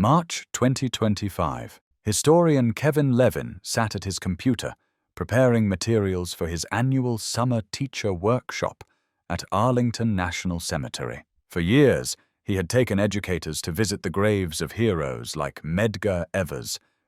March 2025. Historian Kevin Levin sat at his computer, preparing materials for his annual summer teacher workshop at Arlington National Cemetery. For years, he had taken educators to visit the graves of heroes like Medgar,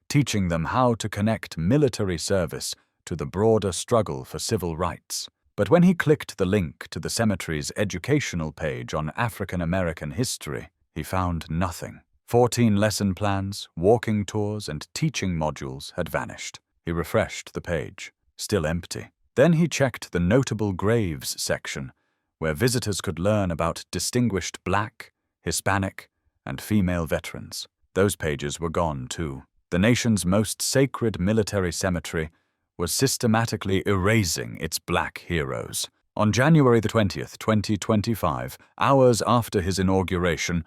teaching them how to connect military service to the broader struggle for civil rights. But when he clicked the link to the cemetery's educational page on African American history, he found nothing. 14 lesson plans, walking tours, and teaching modules had vanished. He refreshed the page. Still empty. Then he checked the notable graves section, where visitors could learn about distinguished Black, Hispanic, and female veterans. Those pages were gone too. The nation's most sacred military cemetery was systematically erasing its Black heroes. On January 20th, 2025, hours after his inauguration,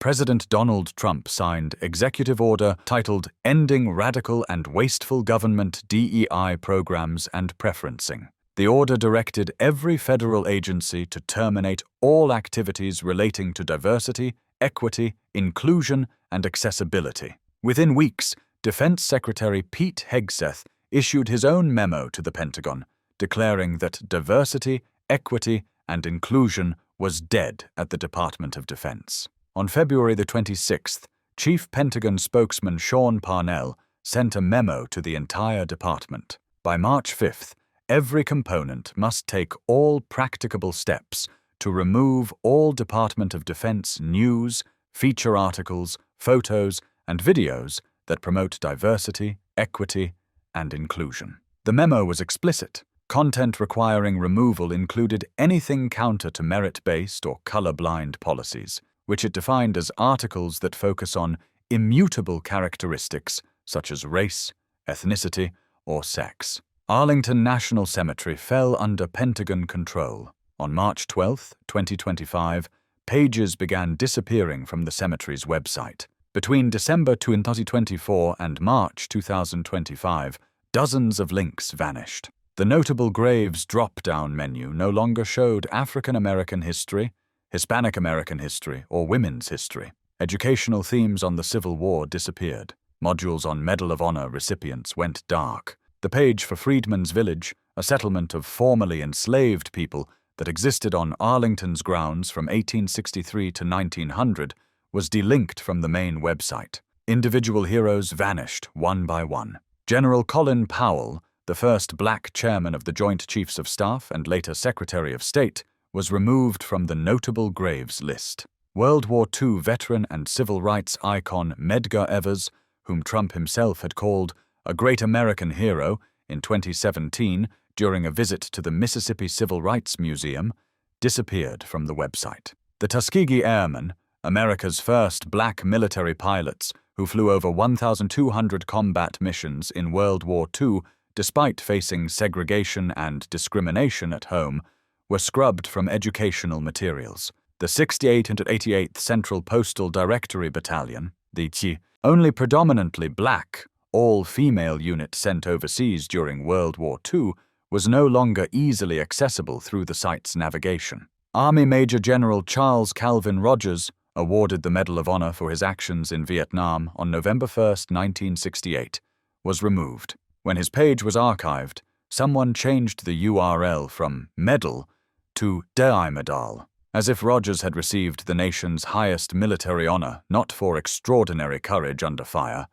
President Donald Trump signed Executive Order titled Ending Radical and Wasteful Government DEI Programs and Preferencing. The order directed every federal agency to terminate all activities relating to diversity, equity, inclusion, and accessibility. Within weeks, Defense Secretary Pete Hegseth issued his own memo to the Pentagon, declaring that diversity, equity, and inclusion was dead at the Department of Defense. On February 26th, Chief Pentagon spokesman Sean Parnell sent a memo to the entire department. By March 5th, every component must take all practicable steps to remove all Department of Defense news, feature articles, photos, and videos that promote diversity, equity, and inclusion. The memo was explicit. Content requiring removal included anything counter to merit-based or colorblind policies, which it defined as articles that focus on immutable characteristics such as race, ethnicity, or sex. Arlington National Cemetery fell under Pentagon control. On March 12, 2025, pages began disappearing from the cemetery's website. Between December 2024 and March 2025, dozens of links vanished. The Notable Graves drop-down menu no longer showed African American history, Hispanic American history, or women's history. Educational themes on the Civil War disappeared. Modules on Medal of Honor recipients went dark. The page for Freedman's Village, a settlement of formerly enslaved people that existed on Arlington's grounds from 1863 to 1900, was delinked from the main website. Individual heroes vanished one by one. General Colin Powell, the first Black chairman of the Joint Chiefs of Staff and later Secretary of State, was removed from the Notable Graves list. World War II veteran and civil rights icon Medgar, whom Trump himself had called a great American hero in 2017 during a visit to the Mississippi Civil Rights Museum, disappeared from the website. The Tuskegee Airmen, America's first Black military pilots who flew over 1,200 combat missions in World War II despite facing segregation and discrimination at home, were scrubbed from educational materials. The 68th and 88th Central Postal Directory Battalion, the only predominantly Black, all-female unit sent overseas during World War II, was no longer easily accessible through the site's navigation. Army Major General Charles Calvin Rogers, awarded the Medal of Honor for his actions in Vietnam on November 1, 1968, was removed. When his page was archived, someone changed the URL from medal to DEI Medal, as if Rogers had received the nation's highest military honor not for extraordinary courage under fire,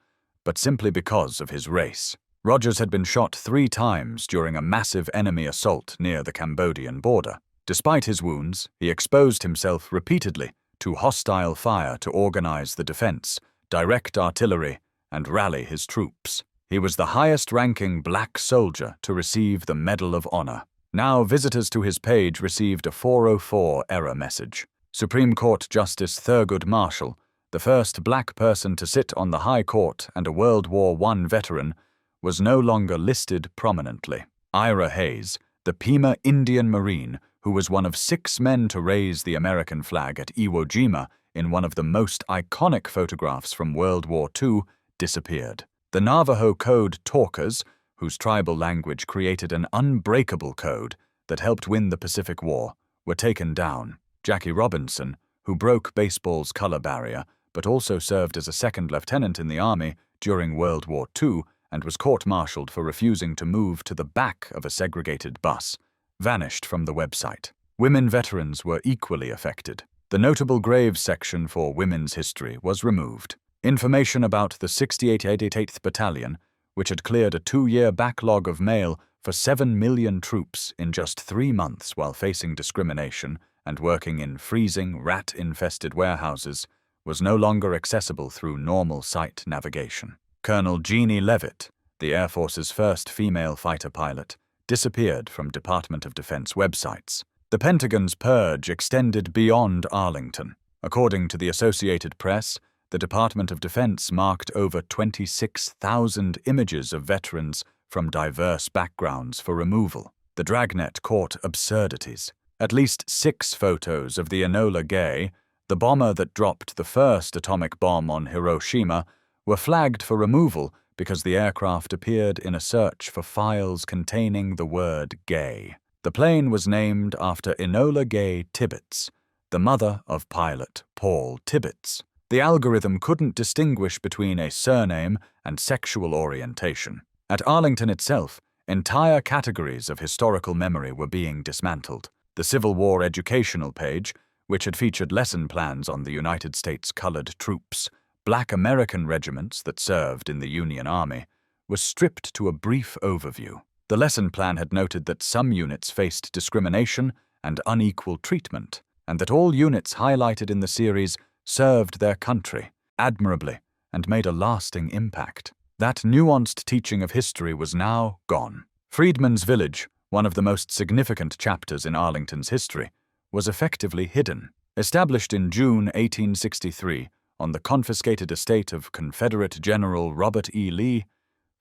but simply because of his race. Rogers had been shot 3 times during a massive enemy assault near the Cambodian border. Despite his wounds, he exposed himself repeatedly to hostile fire to organize the defense, direct artillery, and rally his troops. He was the highest-ranking Black soldier to receive the Medal of Honor. Now visitors to his page received a 404 error message. Supreme Court Justice Thurgood Marshall, the first Black person to sit on the High Court and a World War I veteran, was no longer listed prominently. Ira Hayes, the Pima Indian Marine, who was one of 6 men to raise the American flag at Iwo Jima in one of the most iconic photographs from World War II, disappeared. The Navajo Code talkers, whose tribal language created an unbreakable code that helped win the Pacific War, were taken down. Jackie Robinson, who broke baseball's color barrier but also served as a second lieutenant in the Army during World War II and was court-martialed for refusing to move to the back of a segregated bus, vanished from the website. Women veterans were equally affected. The notable graves section for women's history was removed. Information about the 68th Battalion, which had cleared a 2-year backlog of mail for 7 million troops in just 3 months while facing discrimination and working in freezing, rat-infested warehouses, was no longer accessible through normal site navigation. Colonel Jeannie Leavitt, the Air Force's first female fighter pilot, disappeared from Department of Defense websites. The Pentagon's purge extended beyond Arlington. According to the Associated Press, the Department of Defense marked over 26,000 images of veterans from diverse backgrounds for removal. The dragnet caught absurdities. At least 6 photos of the Enola Gay, the bomber that dropped the first atomic bomb on Hiroshima, were flagged for removal because the aircraft appeared in a search for files containing the word gay. The plane was named after Enola Gay Tibbets, the mother of pilot Paul Tibbets. The algorithm couldn't distinguish between a surname and sexual orientation. At Arlington itself, entire categories of historical memory were being dismantled. The Civil War educational page, which had featured lesson plans on the United States colored troops, Black American regiments that served in the Union Army, was stripped to a brief overview. The lesson plan had noted that some units faced discrimination and unequal treatment, and that all units highlighted in the series served their country admirably and made a lasting impact. That nuanced teaching of history was now gone. Freedman's Village, one of the most significant chapters in Arlington's history, was effectively hidden. Established in June 1863 on the confiscated estate of Confederate General Robert E. Lee,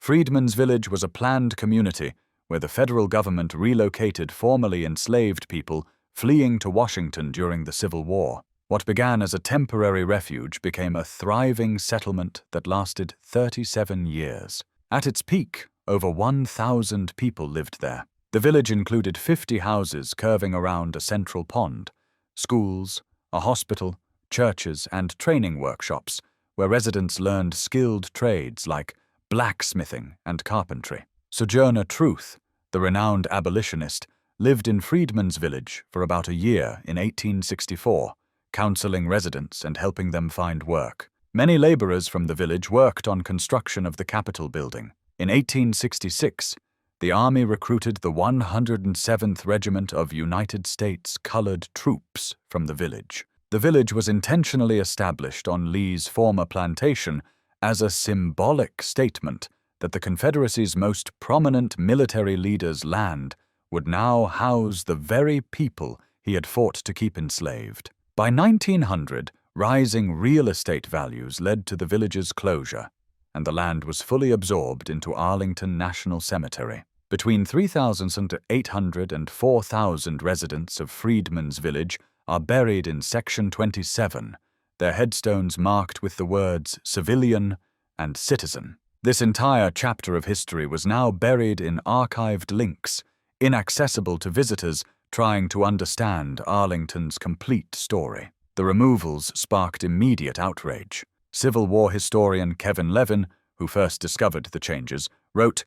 Freedman's Village was a planned community where the federal government relocated formerly enslaved people fleeing to Washington during the Civil War. What began as a temporary refuge became a thriving settlement that lasted 37 years. At its peak, over 1,000 people lived there. The village included 50 houses curving around a central pond, schools, a hospital, churches, and training workshops where residents learned skilled trades like blacksmithing and carpentry. Sojourner Truth, the renowned abolitionist, lived in Freedman's Village for about a year in 1864, counseling residents and helping them find work. Many laborers from the village worked on construction of the Capitol building. In 1866, the Army recruited the 107th Regiment of United States Colored Troops from the village. The village was intentionally established on Lee's former plantation as a symbolic statement that the Confederacy's most prominent military leader's land would now house the very people he had fought to keep enslaved. By 1900, rising real estate values led to the village's closure, and the land was fully absorbed into Arlington National Cemetery. Between 3,800 and 4,000 residents of Freedman's Village are buried in Section 27, their headstones marked with the words civilian and citizen. This entire chapter of history was now buried in archived links, inaccessible to visitors trying to understand Arlington's complete story. The removals sparked immediate outrage. Civil War historian Kevin Levin, who first discovered the changes, wrote,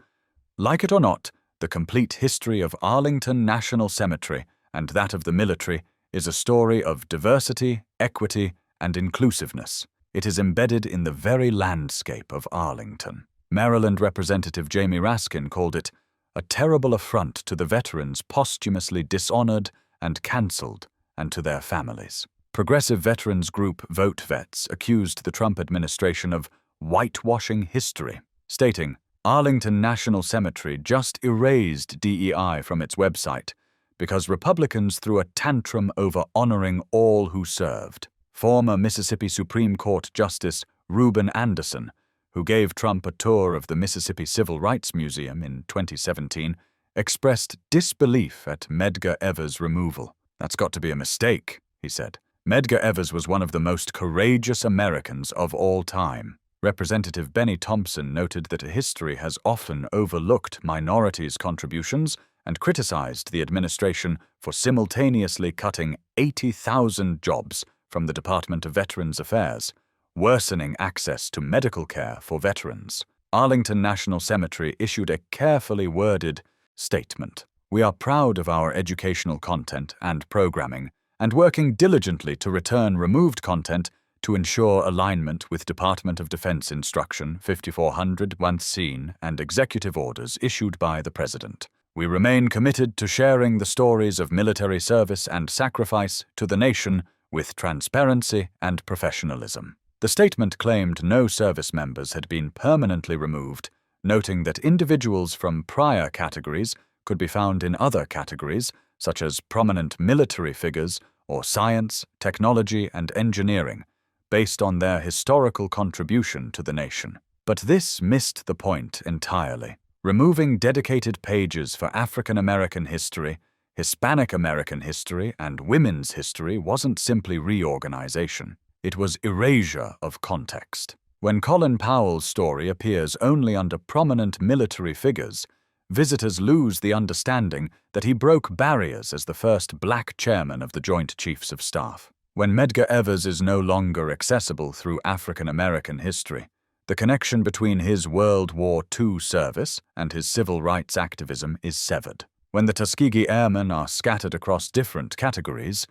"Like it or not, the complete history of Arlington National Cemetery and that of the military is a story of diversity, equity, and inclusiveness. It is embedded in the very landscape of Arlington." Maryland Representative Jamie Raskin called it a terrible affront to the veterans posthumously dishonored and cancelled, and to their families. Progressive veterans group Vote Vets accused the Trump administration of whitewashing history, stating, "Arlington National Cemetery just erased DEI from its website because Republicans threw a tantrum over honoring all who served." Former Mississippi Supreme Court Justice Reuben Anderson, who gave Trump a tour of the Mississippi Civil Rights Museum in 2017, expressed disbelief at Medgar Evers' removal. "That's got to be a mistake," he said. "Medgar Evers was one of the most courageous Americans of all time." Representative Benny Thompson noted that history has often overlooked minorities' contributions and criticized the administration for simultaneously cutting 80,000 jobs from the Department of Veterans Affairs, worsening access to medical care for veterans. Arlington National Cemetery issued a carefully worded statement. "We are proud of our educational content and programming, and working diligently to return removed content to ensure alignment with Department of Defense Instruction 5400 Scene and executive orders issued by the President. We remain committed to sharing the stories of military service and sacrifice to the nation with transparency and professionalism." The statement claimed no service members had been permanently removed, noting that individuals from prior categories could be found in other categories, such as prominent military figures or science, technology, and engineering, based on their historical contribution to the nation. But this missed the point entirely. Removing dedicated pages for African American history, Hispanic American history, and women's history wasn't simply reorganization. It was erasure of context. When Colin Powell's story appears only under prominent military figures, visitors lose the understanding that he broke barriers as the first black chairman of the Joint Chiefs of Staff. When Medgar Evers is no longer accessible through African American history, the connection between his World War II service and his civil rights activism is severed. When the Tuskegee Airmen are scattered across different categories,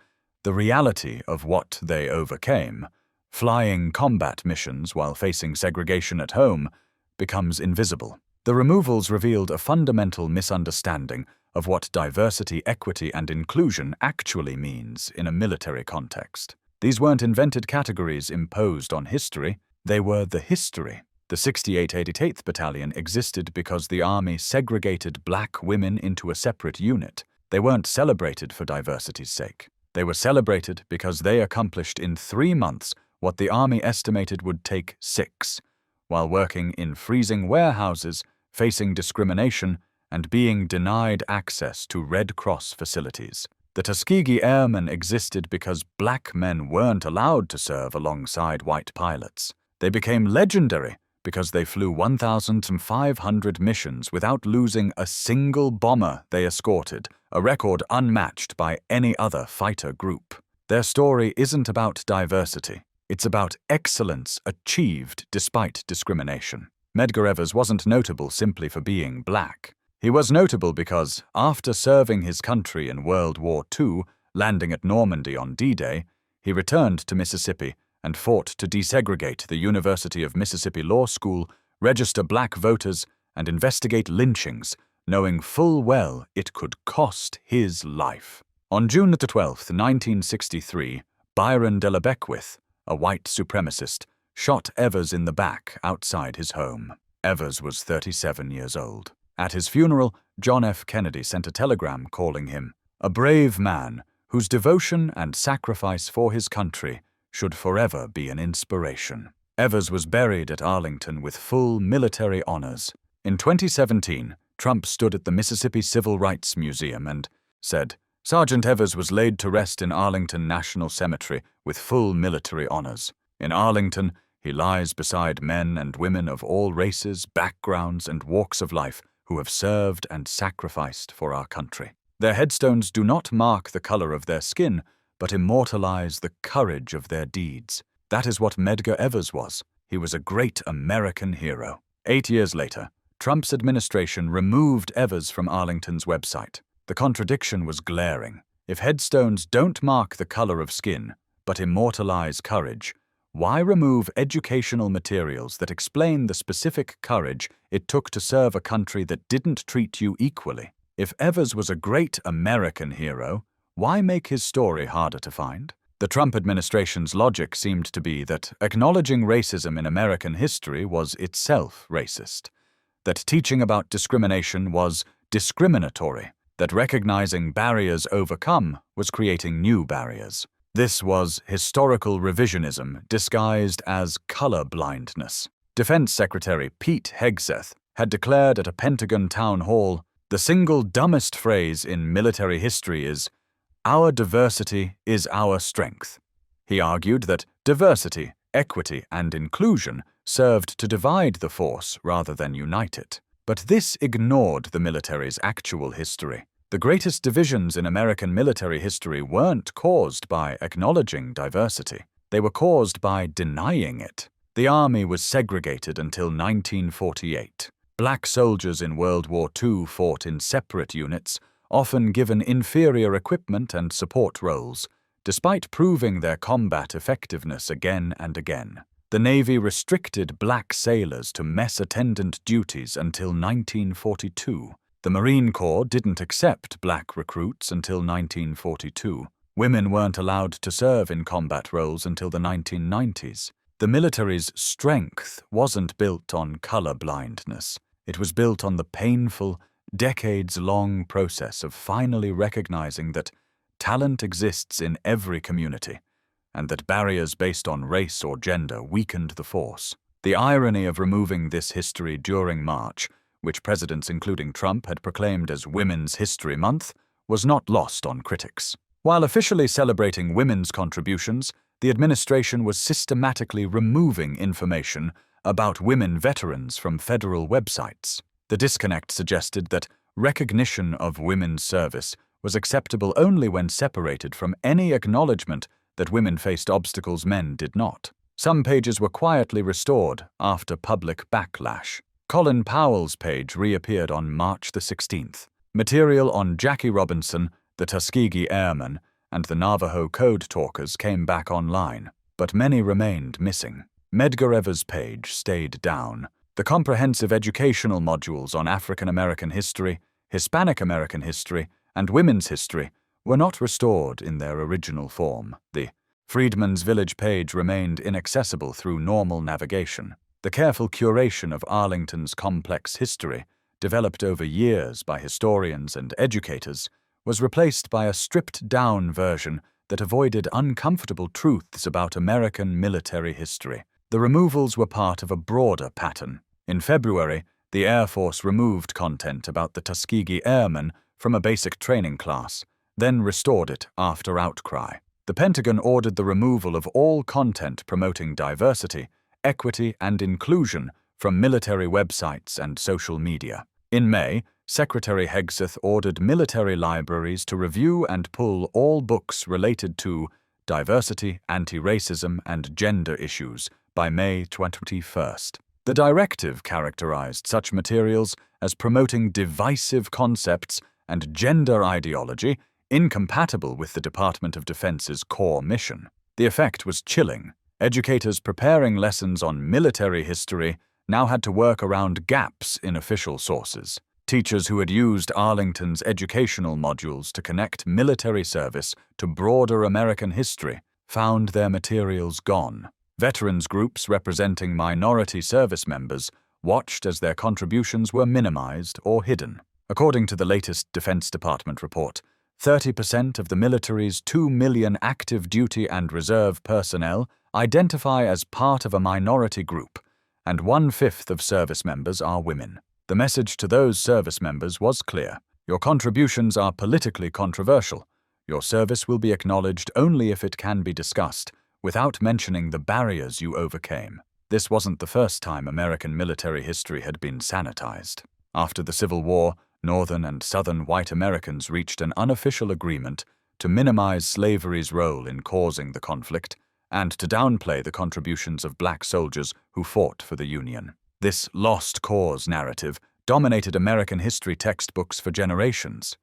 the reality of what they overcame, flying combat missions while facing segregation at home, becomes invisible. The removals revealed a fundamental misunderstanding of what diversity, equity, and inclusion actually means in a military context. These weren't invented categories imposed on history, they were the history. The 6888th Battalion existed because the Army segregated black women into a separate unit. They weren't celebrated for diversity's sake. They were celebrated because they accomplished in 3 months what the Army estimated would take 6, while working in freezing warehouses, facing discrimination, and being denied access to Red Cross facilities. The Tuskegee Airmen existed because black men weren't allowed to serve alongside white pilots. They became legendary because they flew 1,500 missions without losing a single bomber they escorted, a record unmatched by any other fighter group. Their story isn't about diversity. It's about excellence achieved despite discrimination. Medgar Evers wasn't notable simply for being black. He was notable because, after serving his country in World War II, landing at Normandy on D-Day, he returned to Mississippi and fought to desegregate the University of Mississippi Law School, register black voters, and investigate lynchings, knowing full well it could cost his life. On June 12, 1963, Byron de la Beckwith, a white supremacist, shot Evers in the back outside his home. Evers was 37 years old. At his funeral, John F. Kennedy sent a telegram calling him a brave man whose devotion and sacrifice for his country should forever be an inspiration. Evers was buried at Arlington with full military honors. In 2017, Trump stood at the Mississippi Civil Rights Museum and said, "Sergeant Evers was laid to rest in Arlington National Cemetery with full military honors. In Arlington, he lies beside men and women of all races, backgrounds, and walks of life who have served and sacrificed for our country. Their headstones do not mark the color of their skin, but immortalize the courage of their deeds." That is what Medgar Evers was. He was a great American hero. 8 years later, Trump's administration removed Evers from Arlington's website. The contradiction was glaring. If headstones don't mark the color of skin, but immortalize courage, why remove educational materials that explain the specific courage it took to serve a country that didn't treat you equally? If Evers was a great American hero, why make his story harder to find? The Trump administration's logic seemed to be that acknowledging racism in American history was itself racist, that teaching about discrimination was discriminatory, that recognizing barriers overcome was creating new barriers. This was historical revisionism disguised as color blindness. Defense Secretary Pete Hegseth had declared at a Pentagon town hall, "The single dumbest phrase in military history is, 'Our diversity is our strength.'" He argued that diversity, equity, and inclusion served to divide the force rather than unite it. But this ignored the military's actual history. The greatest divisions in American military history weren't caused by acknowledging diversity. They were caused by denying it. The army was segregated until 1948. Black soldiers in World War II fought in separate units, often given inferior equipment and support roles, despite proving their combat effectiveness again and again. The Navy restricted black sailors to mess attendant duties until 1942. The Marine Corps didn't accept black recruits until 1942. Women weren't allowed to serve in combat roles until the 1990s. The military's strength wasn't built on color blindness. It was built on the painful, decades-long process of finally recognizing that talent exists in every community, and that barriers based on race or gender weakened the force. The irony of removing this history during March, which presidents including Trump had proclaimed as Women's History Month, was not lost on critics. While officially celebrating women's contributions, the administration was systematically removing information about women veterans from federal websites. The disconnect suggested that recognition of women's service was acceptable only when separated from any acknowledgement that women faced obstacles men did not. Some pages were quietly restored after public backlash. Colin Powell's page reappeared on March the 16th. Material on Jackie Robinson, the Tuskegee Airmen, and the Navajo Code Talkers came back online, but many remained missing. Medgar's page stayed down. The comprehensive educational modules on African American history, Hispanic American history, and women's history were not restored in their original form. The Freedman's Village page remained inaccessible through normal navigation. The careful curation of Arlington's complex history, developed over years by historians and educators, was replaced by a stripped-down version that avoided uncomfortable truths about American military history. The removals were part of a broader pattern. In February, the Air Force removed content about the Tuskegee Airmen from a basic training class, then restored it after outcry. The Pentagon ordered the removal of all content promoting diversity, equity, and inclusion from military websites and social media. In May, Secretary Hegseth ordered military libraries to review and pull all books related to diversity, anti-racism, and gender issues by May 21st. The directive characterized such materials as promoting divisive concepts and gender ideology incompatible with the Department of Defense's core mission. The effect was chilling. Educators preparing lessons on military history now had to work around gaps in official sources. Teachers who had used Arlington's educational modules to connect military service to broader American history found their materials gone. Veterans groups representing minority service members watched as their contributions were minimized or hidden. According to the latest Defense Department report, 30% of the military's 2 million active duty and reserve personnel identify as part of a minority group, and 1/5 of service members are women. The message to those service members was clear. Your contributions are politically controversial. Your service will be acknowledged only if it can be discussed, without mentioning the barriers you overcame. This wasn't the first time American military history had been sanitized. After the Civil War, Northern and Southern white Americans reached an unofficial agreement to minimize slavery's role in causing the conflict and to downplay the contributions of black soldiers who fought for the Union. This lost cause narrative dominated American history textbooks for generations.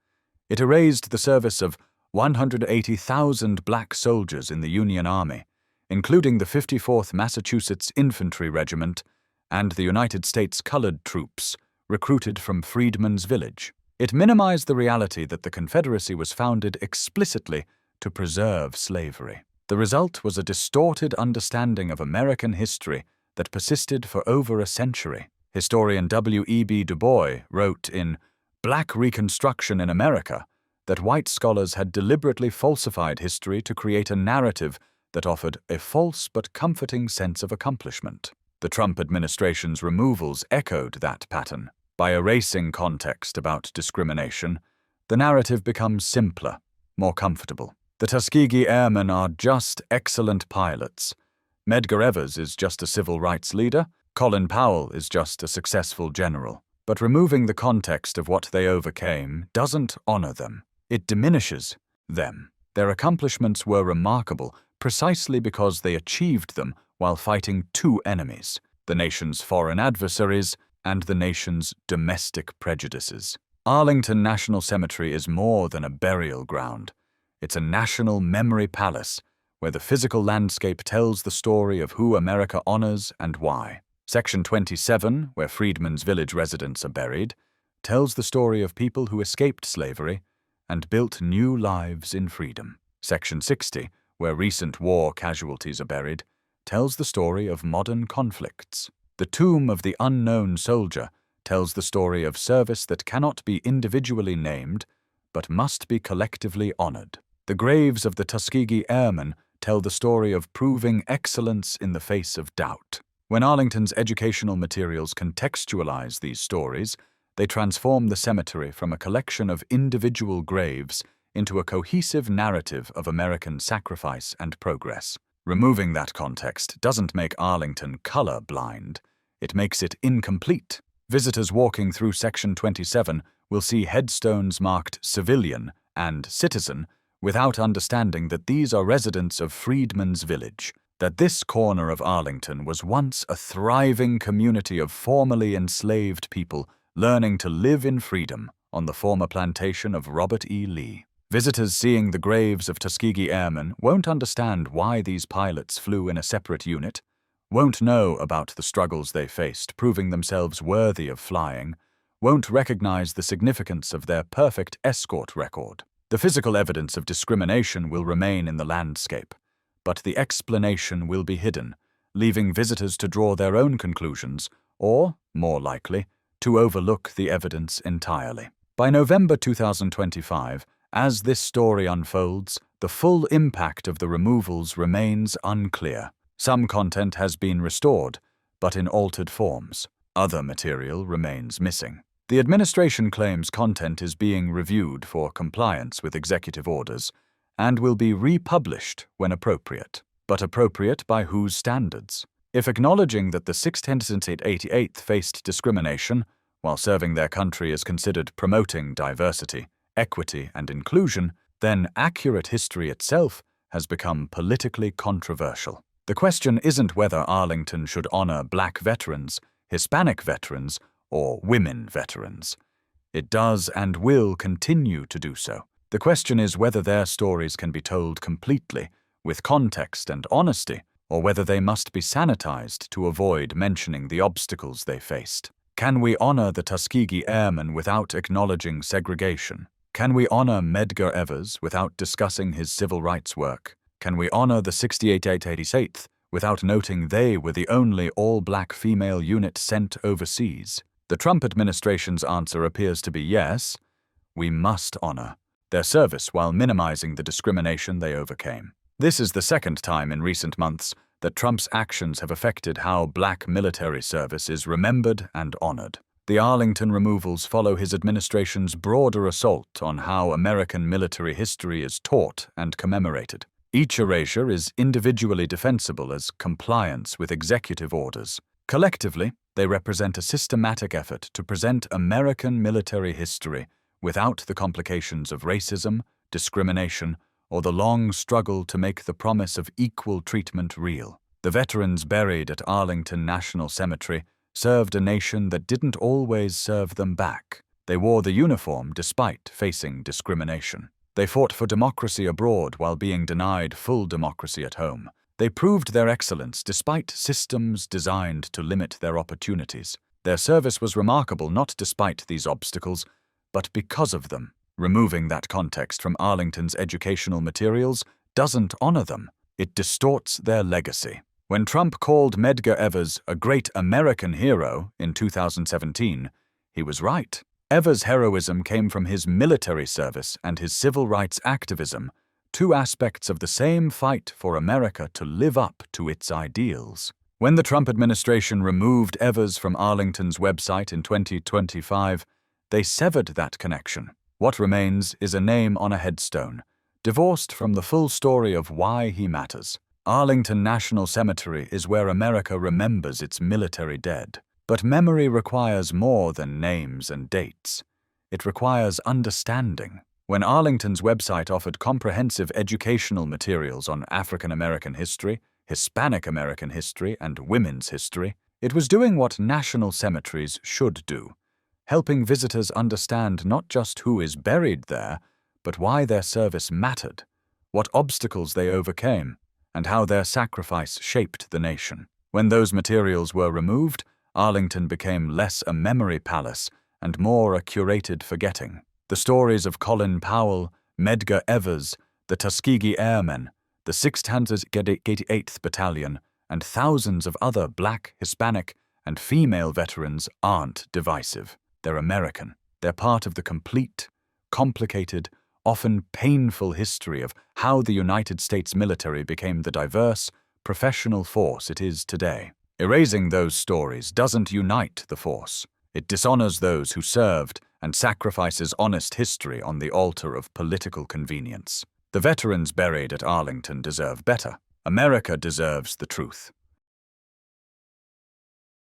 It erased the service of 180,000 black soldiers in the Union Army, including the 54th Massachusetts Infantry Regiment and the United States Colored Troops, recruited from Freedman's Village. It minimized the reality that the Confederacy was founded explicitly to preserve slavery. The result was a distorted understanding of American history that persisted for over a century. Historian W.E.B. Du Bois wrote in Black Reconstruction in America that white scholars had deliberately falsified history to create a narrative that offered a false but comforting sense of accomplishment. The Trump administration's removals echoed that pattern. By erasing context about discrimination, the narrative becomes simpler, more comfortable. The Tuskegee Airmen are just excellent pilots. Medgar is just a civil rights leader. Colin Powell is just a successful general. But removing the context of what they overcame doesn't honor them. It diminishes them. Their accomplishments were remarkable, precisely because they achieved them while fighting two enemies: the nation's foreign adversaries and the nation's domestic prejudices. Arlington National Cemetery is more than a burial ground. It's a national memory palace where the physical landscape tells the story of who America honors and why. Section 27, where Freedman's village residents are buried, tells the story of people who escaped slavery and built new lives in freedom. Section 60, where recent war casualties are buried, tells the story of modern conflicts. The tomb of the unknown soldier tells the story of service that cannot be individually named, but must be collectively honored. The graves of the Tuskegee Airmen tell the story of proving excellence in the face of doubt. When Arlington's educational materials contextualize these stories, they transform the cemetery from a collection of individual graves into a cohesive narrative of American sacrifice and progress. Removing that context doesn't make Arlington color-blind, it makes it incomplete. Visitors walking through Section 27 will see headstones marked civilian and citizen without understanding that these are residents of Freedman's village, that this corner of Arlington was once a thriving community of formerly enslaved people learning to live in freedom on the former plantation of Robert E. Lee. Visitors seeing the graves of Tuskegee Airmen won't understand why these pilots flew in a separate unit, won't know about the struggles they faced proving themselves worthy of flying, won't recognize the significance of their perfect escort record. The physical evidence of discrimination will remain in the landscape, but the explanation will be hidden, leaving visitors to draw their own conclusions, or, more likely, to overlook the evidence entirely. By November 2025, as this story unfolds, the full impact of the removals remains unclear. Some content has been restored, but in altered forms. Other material remains missing. The administration claims content is being reviewed for compliance with executive orders and will be republished when appropriate. But appropriate by whose standards? If acknowledging that the 688th faced discrimination while serving their country is considered promoting diversity, equity, and inclusion, then accurate history itself has become politically controversial. The question isn't whether Arlington should honor Black veterans, Hispanic veterans, or women veterans. It does and will continue to do so. The question is whether their stories can be told completely, with context and honesty, or whether they must be sanitized to avoid mentioning the obstacles they faced. Can we honor the Tuskegee Airmen without acknowledging segregation? Can we honor Medgar Evers without discussing his civil rights work? Can we honor the 688th without noting they were the only all-black female unit sent overseas? The Trump administration's answer appears to be yes, we must honor their service while minimizing the discrimination they overcame. This is the second time in recent months that Trump's actions have affected how Black military service is remembered and honored. The Arlington removals follow his administration's broader assault on how American military history is taught and commemorated. Each erasure is individually defensible as compliance with executive orders. Collectively, they represent a systematic effort to present American military history without the complications of racism, discrimination, or the long struggle to make the promise of equal treatment real. The veterans buried at Arlington National Cemetery served a nation that didn't always serve them back. They wore the uniform despite facing discrimination. They fought for democracy abroad while being denied full democracy at home. They proved their excellence despite systems designed to limit their opportunities. Their service was remarkable not despite these obstacles, but because of them. Removing that context from Arlington's educational materials doesn't honor them. It distorts their legacy. When Trump called Medgar Evers a great American hero in 2017, he was right. Evers' heroism came from his military service and his civil rights activism, two aspects of the same fight for America to live up to its ideals. When the Trump administration removed Evers from Arlington's website in 2025, they severed that connection. What remains is a name on a headstone, divorced from the full story of why he matters. Arlington National Cemetery is where America remembers its military dead. But memory requires more than names and dates. It requires understanding. When Arlington's website offered comprehensive educational materials on African American history, Hispanic American history, and women's history, it was doing what national cemeteries should do, helping visitors understand not just who is buried there, but why their service mattered, what obstacles they overcame, and how their sacrifice shaped the nation. When those materials were removed, Arlington became less a memory palace and more a curated forgetting. The stories of Colin Powell, Medgar Evers, the Tuskegee Airmen, the 688th Battalion, and thousands of other Black, Hispanic, and female veterans aren't divisive. They're American. They're part of the complete, complicated, often painful history of how the United States military became the diverse, professional force it is today. Erasing those stories doesn't unite the force. It dishonors those who served and sacrifices honest history on the altar of political convenience. The veterans buried at Arlington deserve better. America deserves the truth.